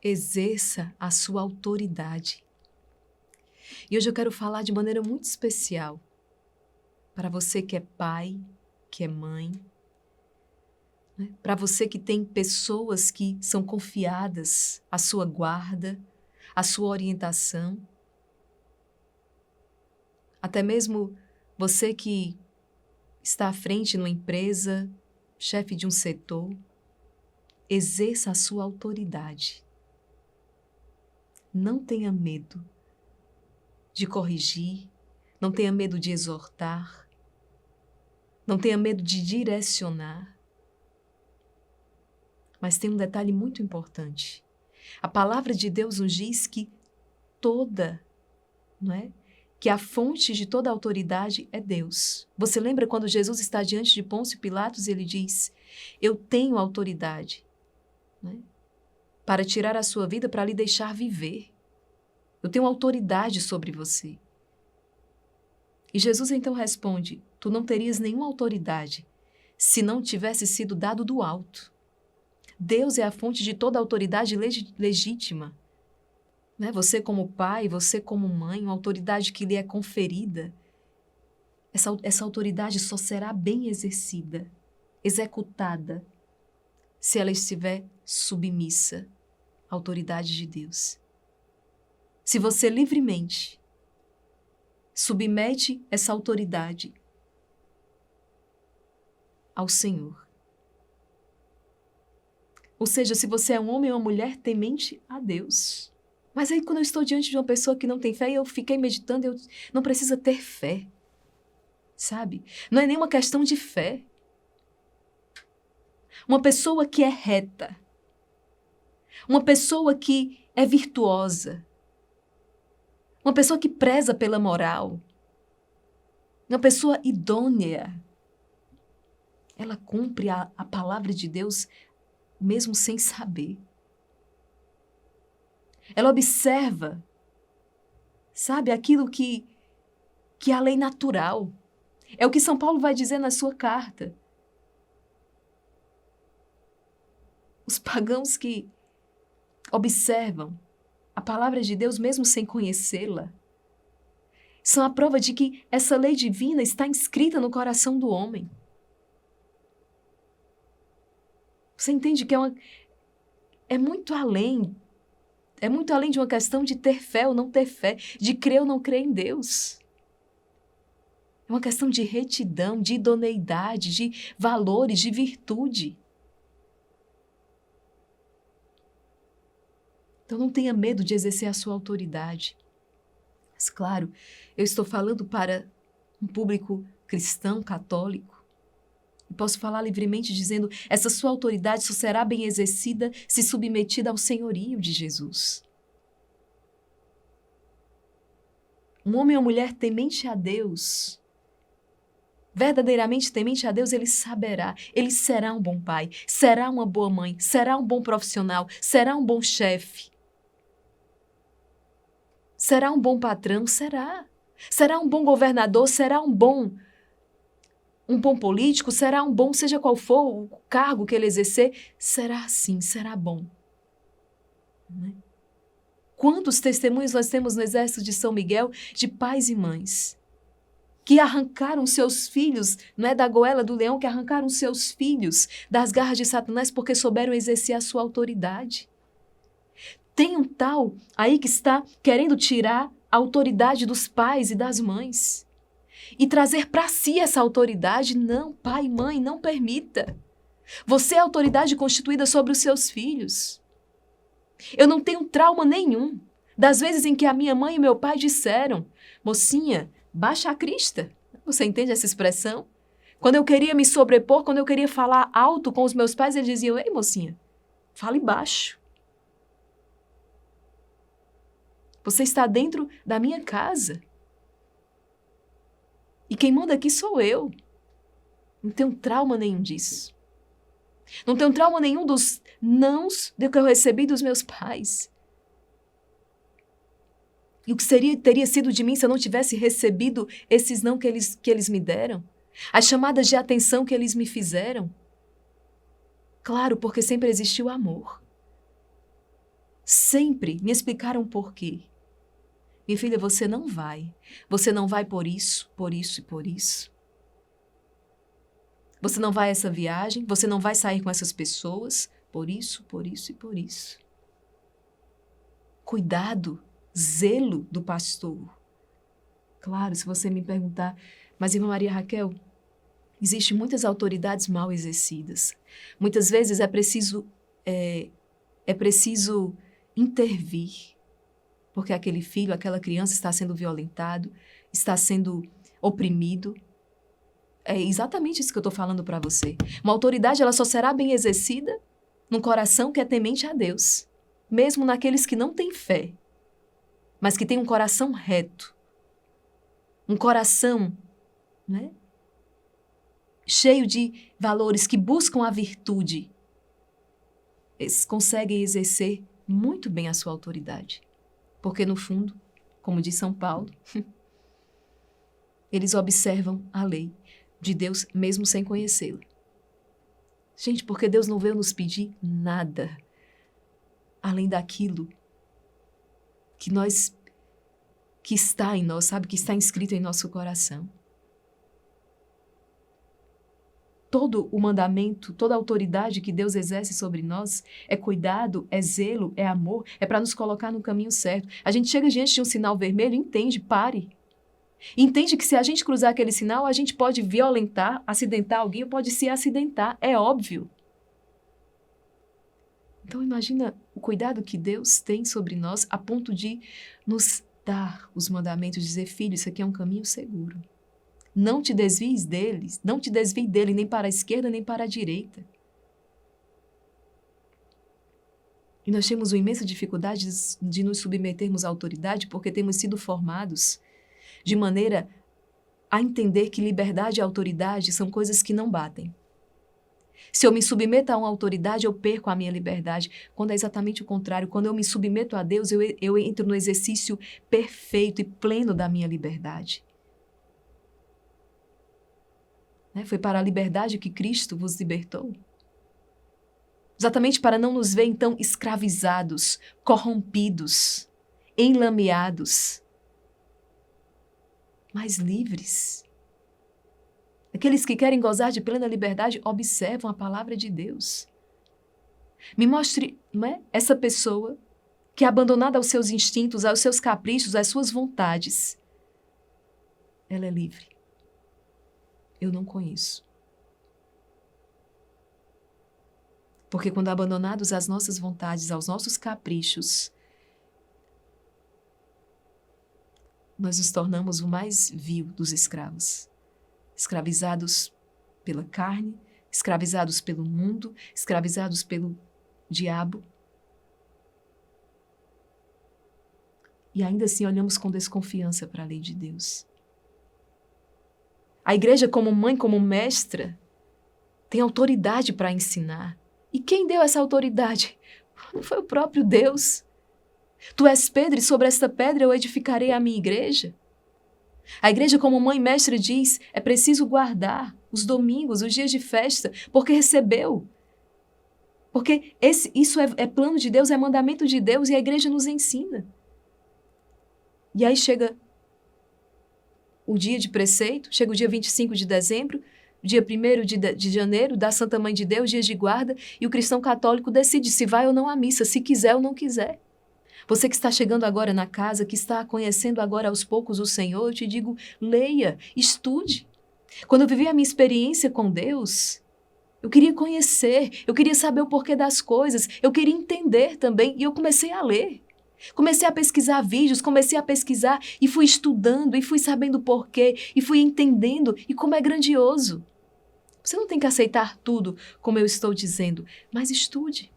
exerça a sua autoridade. E hoje eu quero falar de maneira muito especial para você que é pai, que é mãe, né? Para você que tem pessoas que são confiadas à sua guarda, à sua orientação. Até mesmo você que está à frente numa empresa, chefe de um setor, exerça a sua autoridade. Não tenha medo de corrigir, não tenha medo de exortar, não tenha medo de direcionar. Mas tem um detalhe muito importante. A palavra de Deus nos diz que que a fonte de toda a autoridade é Deus. Você lembra quando Jesus está diante de Pôncio Pilatos e ele diz: eu tenho autoridade, para tirar a sua vida, para lhe deixar viver. Eu tenho autoridade sobre você. E Jesus então responde: tu não terias nenhuma autoridade se não tivesse sido dado do alto. Deus é a fonte de toda a autoridade legítima. Você como pai, você como mãe, uma autoridade que lhe é conferida, essa autoridade só será bem exercida, executada, se ela estiver submissa à autoridade de Deus. Se você livremente submete essa autoridade ao Senhor, ou seja, se você é um homem ou uma mulher temente a Deus. Mas aí quando eu estou diante de uma pessoa que não tem fé, eu fiquei meditando, não precisa ter fé, sabe? Não é nenhuma questão de fé. Uma pessoa que é reta, uma pessoa que é virtuosa, uma pessoa que preza pela moral, uma pessoa idônea, ela cumpre a palavra de Deus mesmo sem saber. Ela observa, sabe, aquilo que é a lei natural. É o que São Paulo vai dizer na sua carta. Os pagãos que observam a palavra de Deus mesmo sem conhecê-la são a prova de que essa lei divina está inscrita no coração do homem. Você entende que é muito além de uma questão de ter fé ou não ter fé, de crer ou não crer em Deus. É uma questão de retidão, de idoneidade, de valores, de virtude. Então não tenha medo de exercer a sua autoridade. Mas claro, eu estou falando para um público cristão, católico. E posso falar livremente dizendo: essa sua autoridade só será bem exercida se submetida ao senhorio de Jesus. Um homem ou mulher temente a Deus, verdadeiramente temente a Deus, ele será um bom pai, será uma boa mãe, será um bom profissional, será um bom chefe, será um bom patrão, será um bom governador, será um bom político, será um bom, seja qual for o cargo que ele exercer, será assim, será bom. Quantos testemunhos nós temos no exército de São Miguel de pais e mães que arrancaram seus filhos, não é da goela do leão, que arrancaram seus filhos das garras de Satanás porque souberam exercer a sua autoridade. Tem um tal aí que está querendo tirar a autoridade dos pais e das mães e trazer para si essa autoridade. Não, pai e mãe, não permita. Você é a autoridade constituída sobre os seus filhos. Eu não tenho trauma nenhum das vezes em que a minha mãe e meu pai disseram: mocinha, baixa a crista. Você entende essa expressão? Quando eu queria me sobrepor, quando eu queria falar alto com os meus pais, eles diziam: ei, mocinha, fale baixo. Você está dentro da minha casa. E quem manda aqui sou eu. Não tenho trauma nenhum disso. Não tenho trauma nenhum dos nãos do que eu recebi dos meus pais. E o que teria sido de mim se eu não tivesse recebido esses não que eles me deram? As chamadas de atenção que eles me fizeram? Claro, porque sempre existiu amor. Sempre me explicaram por quê. Minha filha, você não vai. Você não vai por isso, por isso e por isso. Você não vai a essa viagem, você não vai sair com essas pessoas, por isso, por isso e por isso. Cuidado, zelo do pastor. Claro, se você me perguntar, mas irmã Maria Raquel, existem muitas autoridades mal exercidas. Muitas vezes é preciso intervir, porque aquele filho, aquela criança está sendo violentado, está sendo oprimido. É exatamente isso que eu estou falando para você. Uma autoridade, ela só será bem exercida num coração que é temente a Deus. Mesmo naqueles que não têm fé, mas que têm um coração reto. Um coração, né, cheio de valores, que buscam a virtude. Eles conseguem exercer muito bem a sua autoridade. Porque, no fundo, como diz São Paulo, eles observam a lei de Deus mesmo sem conhecê-la. Gente, porque Deus não veio nos pedir nada além daquilo que está em nós, sabe? Que está inscrito em nosso coração. Todo o mandamento, toda a autoridade que Deus exerce sobre nós é cuidado, é zelo, é amor, é para nos colocar no caminho certo. A gente chega diante de um sinal vermelho, entende, pare. Entende que se a gente cruzar aquele sinal, a gente pode violentar, acidentar alguém ou pode se acidentar, é óbvio. Então imagina o cuidado que Deus tem sobre nós a ponto de nos dar os mandamentos, dizer, filho, isso aqui é um caminho seguro. Não te desvies deles, não te desvie dele nem para a esquerda nem para a direita. E nós temos uma imensa dificuldade de nos submetermos à autoridade porque temos sido formados de maneira a entender que liberdade e autoridade são coisas que não batem. Se eu me submeto a uma autoridade, eu perco a minha liberdade. Quando é exatamente o contrário, quando eu me submeto a Deus, eu entro no exercício perfeito e pleno da minha liberdade. Foi para a liberdade que Cristo vos libertou. Exatamente para não nos ver, então, escravizados, corrompidos, enlameados, mas livres. Aqueles que querem gozar de plena liberdade observam a palavra de Deus. Me mostre, não é, essa pessoa que é abandonada aos seus instintos, aos seus caprichos, às suas vontades. Ela é livre. Eu não conheço. Porque quando abandonados às nossas vontades, aos nossos caprichos, nós nos tornamos o mais vil dos escravos. Escravizados pela carne, escravizados pelo mundo, escravizados pelo diabo. E ainda assim olhamos com desconfiança para a lei de Deus. A igreja, como mãe, como mestra, tem autoridade para ensinar. E quem deu essa autoridade? Não foi o próprio Deus. Tu és Pedro e sobre esta pedra eu edificarei a minha igreja. A igreja, como mãe mestra, diz, é preciso guardar os domingos, os dias de festa, porque recebeu. Porque isso é plano de Deus, é mandamento de Deus e a igreja nos ensina. E aí chega o dia de preceito, chega o dia 25 de dezembro, dia 1º de janeiro, da Santa Mãe de Deus, dias de guarda, e o cristão católico decide se vai ou não à missa, se quiser ou não quiser. Você que está chegando agora na casa, que está conhecendo agora aos poucos o Senhor, eu te digo, leia, estude. Quando eu vivi a minha experiência com Deus, eu queria conhecer, eu queria saber o porquê das coisas, eu queria entender também, e eu comecei a ler. Comecei a pesquisar vídeos, comecei a pesquisar e fui estudando e fui sabendo o porquê e fui entendendo e como é grandioso. Você não tem que aceitar tudo como eu estou dizendo, mas estude.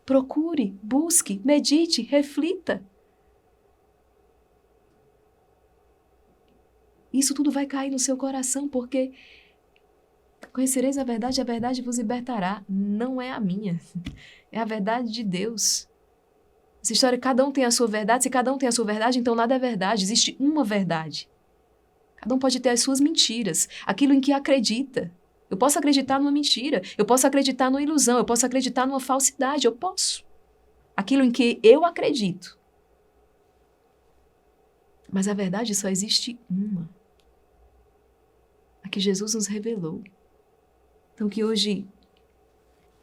Procure, busque, medite, reflita. Isso tudo vai cair no seu coração porque conhecereis a verdade vos libertará. Não é a minha, é a verdade de Deus. Essa história, cada um tem a sua verdade. Se cada um tem a sua verdade, então nada é verdade. Existe uma verdade. Cada um pode ter as suas mentiras, aquilo em que acredita. Eu posso acreditar numa mentira, eu posso acreditar numa ilusão, eu posso acreditar numa falsidade, eu posso. aquilo em que eu acredito. Mas a verdade só existe uma, a que Jesus nos revelou. Então que hoje,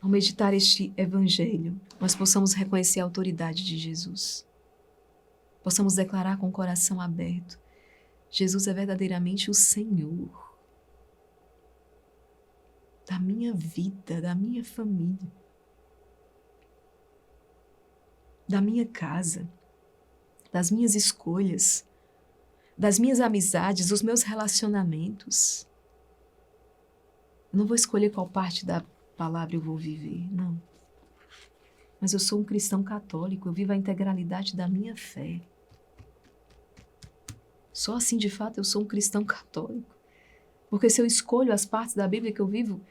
ao meditar este evangelho, nós possamos reconhecer a autoridade de Jesus. Possamos declarar com o coração aberto: Jesus é verdadeiramente o Senhor da minha vida, da minha família, da minha casa, das minhas escolhas, das minhas amizades, dos meus relacionamentos. Eu não vou escolher qual parte da palavra eu vou viver, não. Mas eu sou um cristão católico, eu vivo a integralidade da minha fé. Só assim, de fato, eu sou um cristão católico. Porque se eu escolho as partes da Bíblia que eu vivo,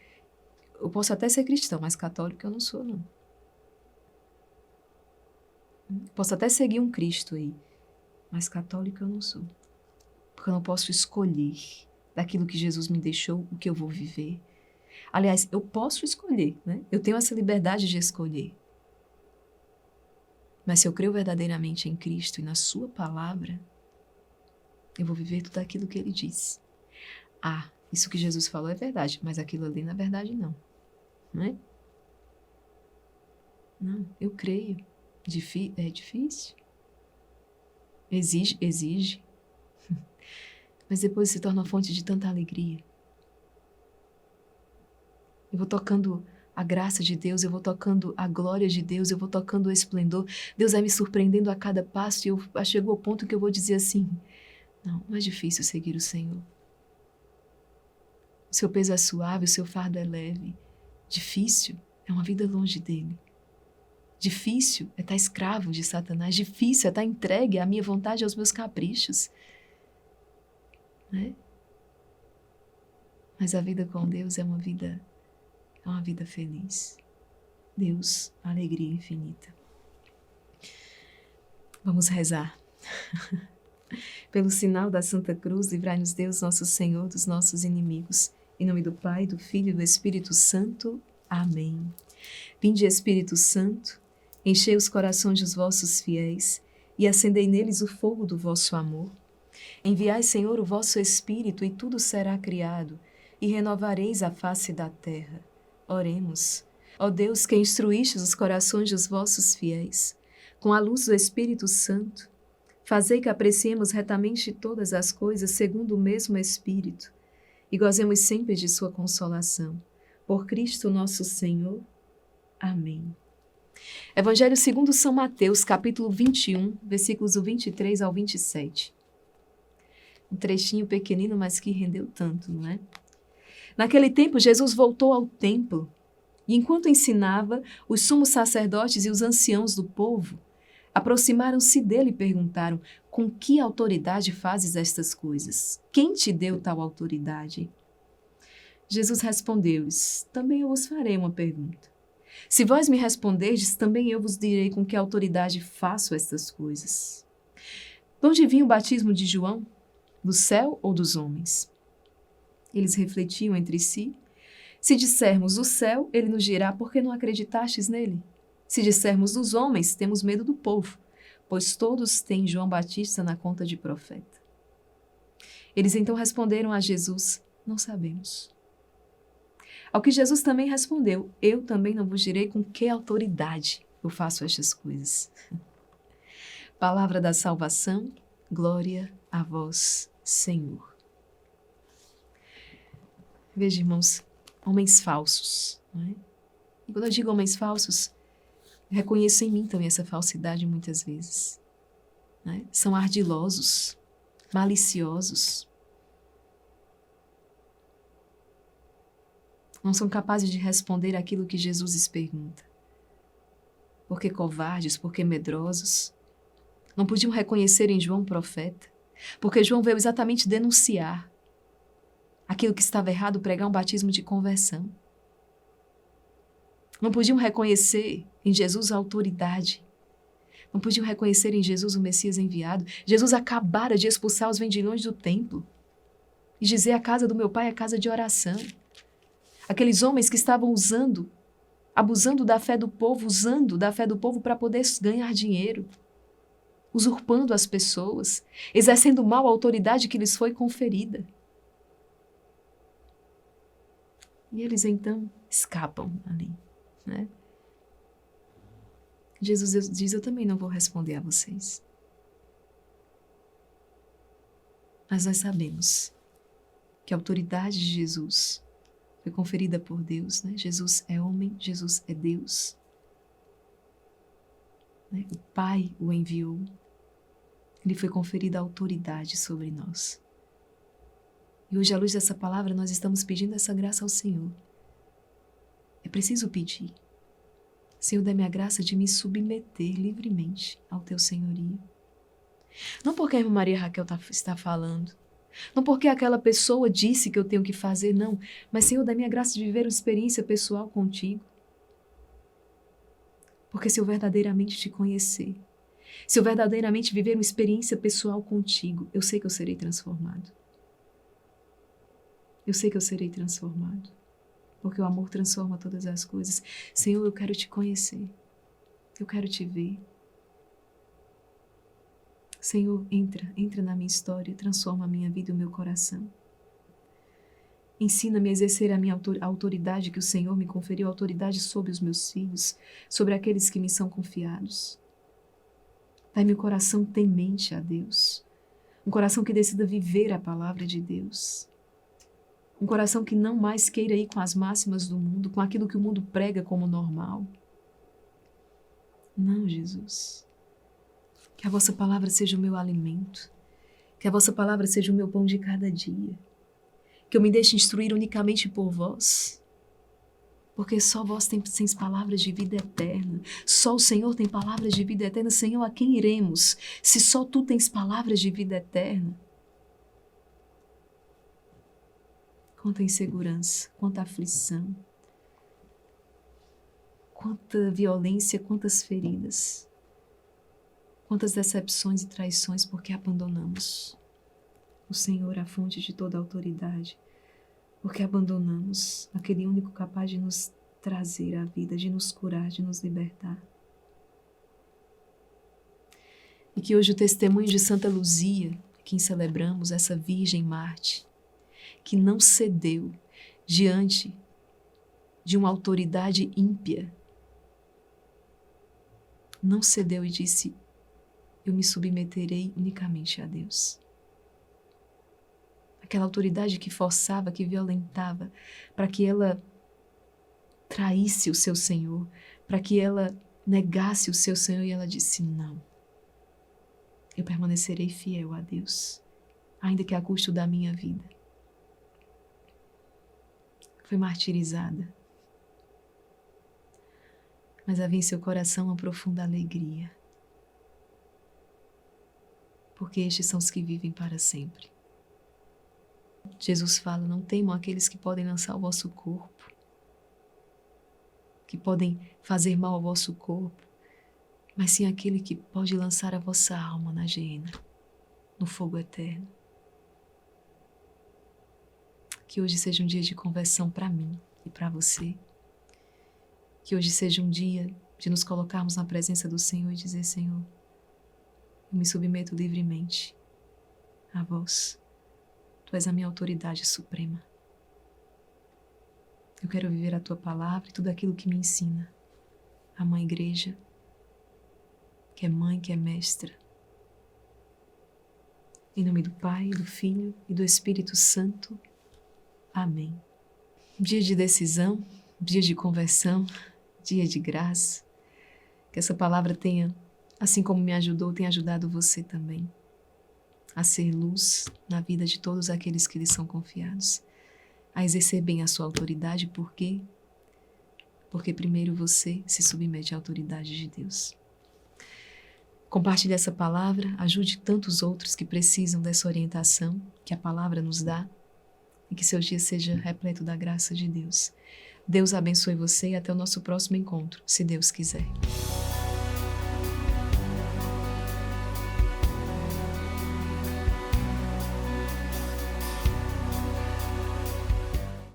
eu posso até ser cristão, mas católico eu não sou, não. Posso até seguir um Cristo aí, mas católico eu não sou. Porque eu não posso escolher daquilo que Jesus me deixou o que eu vou viver. Aliás, eu posso escolher, né? Eu tenho essa liberdade de escolher. Mas se eu creio verdadeiramente em Cristo e na sua palavra, eu vou viver tudo aquilo que ele disse. Ah, isso que Jesus falou é verdade, mas aquilo ali na verdade não. Não é? Não, eu creio. É difícil. Exige. Mas depois se torna uma fonte de tanta alegria. Eu vou tocando a graça de Deus, eu vou tocando a glória de Deus, eu vou tocando o esplendor. Deus vai me surpreendendo a cada passo e chegou ao ponto que eu vou dizer assim: não é difícil seguir o Senhor. O seu peso é suave, o seu fardo é leve. Difícil é uma vida longe dele. Difícil é estar escravo de Satanás. Difícil é estar entregue à minha vontade e aos meus caprichos. Né? Mas a vida com Deus é uma vida feliz. Deus, alegria infinita. Vamos rezar. Pelo sinal da Santa Cruz, livrai-nos Deus, nosso Senhor, dos nossos inimigos. Em nome do Pai, do Filho e do Espírito Santo. Amém. Vinde, Espírito Santo, enchei os corações dos vossos fiéis e acendei neles o fogo do vosso amor. Enviai, Senhor, o vosso Espírito, e tudo será criado, e renovareis a face da terra. Oremos. Ó Deus, que instruístes os corações dos vossos fiéis, com a luz do Espírito Santo, fazei que apreciemos retamente todas as coisas segundo o mesmo Espírito, e gozemos sempre de sua consolação. Por Cristo nosso Senhor. Amém. Evangelho segundo São Mateus, capítulo 21, versículos do 23 ao 27. Um trechinho pequenino, mas que rendeu tanto, não é? Naquele tempo, Jesus voltou ao templo, e enquanto ensinava, os sumos sacerdotes e os anciãos do povo aproximaram-se dele e perguntaram: com que autoridade fazes estas coisas? Quem te deu tal autoridade? Jesus respondeu-lhes: também eu vos farei uma pergunta. Se vós me responderdes, também eu vos direi com que autoridade faço estas coisas. De onde vinha o batismo de João? Do céu ou dos homens? Eles refletiam entre si. Se dissermos do céu, ele nos dirá: por que não acreditastes nele? Se dissermos dos homens, temos medo do povo, pois todos têm João Batista na conta de profeta. Eles então responderam a Jesus: não sabemos. Ao que Jesus também respondeu: eu também não vos direi com que autoridade eu faço estas coisas. Palavra da salvação, glória a vós, Senhor. Veja, irmãos, homens falsos, não é? E quando eu digo homens falsos, eu reconheço em mim também essa falsidade muitas vezes. Não é? São ardilosos, maliciosos. Não são capazes de responder aquilo que Jesus lhes pergunta. Porque covardes, porque medrosos. Não podiam reconhecer em João um profeta, porque João veio exatamente denunciar aquilo que estava errado, pregar um batismo de conversão. Não podiam reconhecer em Jesus a autoridade. Não podiam reconhecer em Jesus o Messias enviado. Jesus acabara de expulsar os vendilhões do templo e dizer: a casa do meu pai é casa de oração. Aqueles homens que estavam usando abusando da fé do povo, usando da fé do povo para poder ganhar dinheiro, usurpando as pessoas, exercendo mal a autoridade que lhes foi conferida. E eles então escapam ali, né? Jesus diz, eu também não vou responder a vocês. Mas nós sabemos que a autoridade de Jesus foi conferida por Deus, né? Jesus é homem, Jesus é Deus. Né? O Pai o enviou. Lhe foi conferida a autoridade sobre nós. E hoje, à luz dessa palavra, nós estamos pedindo essa graça ao Senhor. É preciso pedir. Senhor, dá-me a graça de me submeter livremente ao teu senhorio. Não porque a irmã Maria Raquel está falando, não porque aquela pessoa disse que eu tenho que fazer, não, mas, Senhor, dá-me a graça de viver uma experiência pessoal contigo. Porque se eu verdadeiramente te conhecer, se eu verdadeiramente viver uma experiência pessoal contigo, eu sei que eu serei transformado. Eu sei que eu serei transformado. Porque o amor transforma todas as coisas. Senhor, eu quero te conhecer. Eu quero te ver. Senhor, entra na minha história, transforma a minha vida e o meu coração. Ensina-me a exercer a minha autoridade que o Senhor me conferiu, autoridade sobre os meus filhos, sobre aqueles que me são confiados. Dai-me um coração temente a Deus, um coração que decida viver a palavra de Deus. Um coração que não mais queira ir com as máximas do mundo, com aquilo que o mundo prega como normal. Não, Jesus. Que a vossa palavra seja o meu alimento. Que a vossa palavra seja o meu pão de cada dia. Que eu me deixe instruir unicamente por vós. Porque só vós tens palavras de vida eterna. Só o Senhor tem palavras de vida eterna. Senhor, a quem iremos, se só tu tens palavras de vida eterna? Quanta insegurança, quanta aflição, quanta violência, quantas feridas, quantas decepções e traições porque abandonamos o Senhor, a fonte de toda a autoridade, porque abandonamos aquele único capaz de nos trazer a vida, de nos curar, de nos libertar. E que hoje o testemunho de Santa Luzia, quem celebramos, essa Virgem Marte, que não cedeu diante de uma autoridade ímpia. Não cedeu e disse, eu me submeterei unicamente a Deus. Aquela autoridade que forçava, que violentava, para que ela traísse o seu Senhor, para que ela negasse o seu Senhor, e ela disse, não, eu permanecerei fiel a Deus, ainda que a custo da minha vida. Foi martirizada, mas havia em seu coração uma profunda alegria, porque estes são os que vivem para sempre. Jesus fala, não temam aqueles que podem lançar o vosso corpo, que podem fazer mal ao vosso corpo, mas sim aquele que pode lançar a vossa alma na geena, no fogo eterno. Que hoje seja um dia de conversão para mim e para você. Que hoje seja um dia de nos colocarmos na presença do Senhor e dizer, Senhor, eu me submeto livremente a vós. Tu és a minha autoridade suprema. Eu quero viver a tua palavra e tudo aquilo que me ensina a Mãe Igreja, que é mãe, que é mestra. Em nome do Pai, do Filho e do Espírito Santo. Amém. Dia de decisão, dia de conversão, dia de graça. Que essa palavra tenha, assim como me ajudou, tenha ajudado você também a ser luz na vida de todos aqueles que lhe são confiados, a exercer bem a sua autoridade. Por quê? Porque primeiro você se submete à autoridade de Deus. Compartilhe essa palavra, ajude tantos outros que precisam dessa orientação que a palavra nos dá, e que seu dia seja repleto da graça de Deus. Deus abençoe você e até o nosso próximo encontro, se Deus quiser.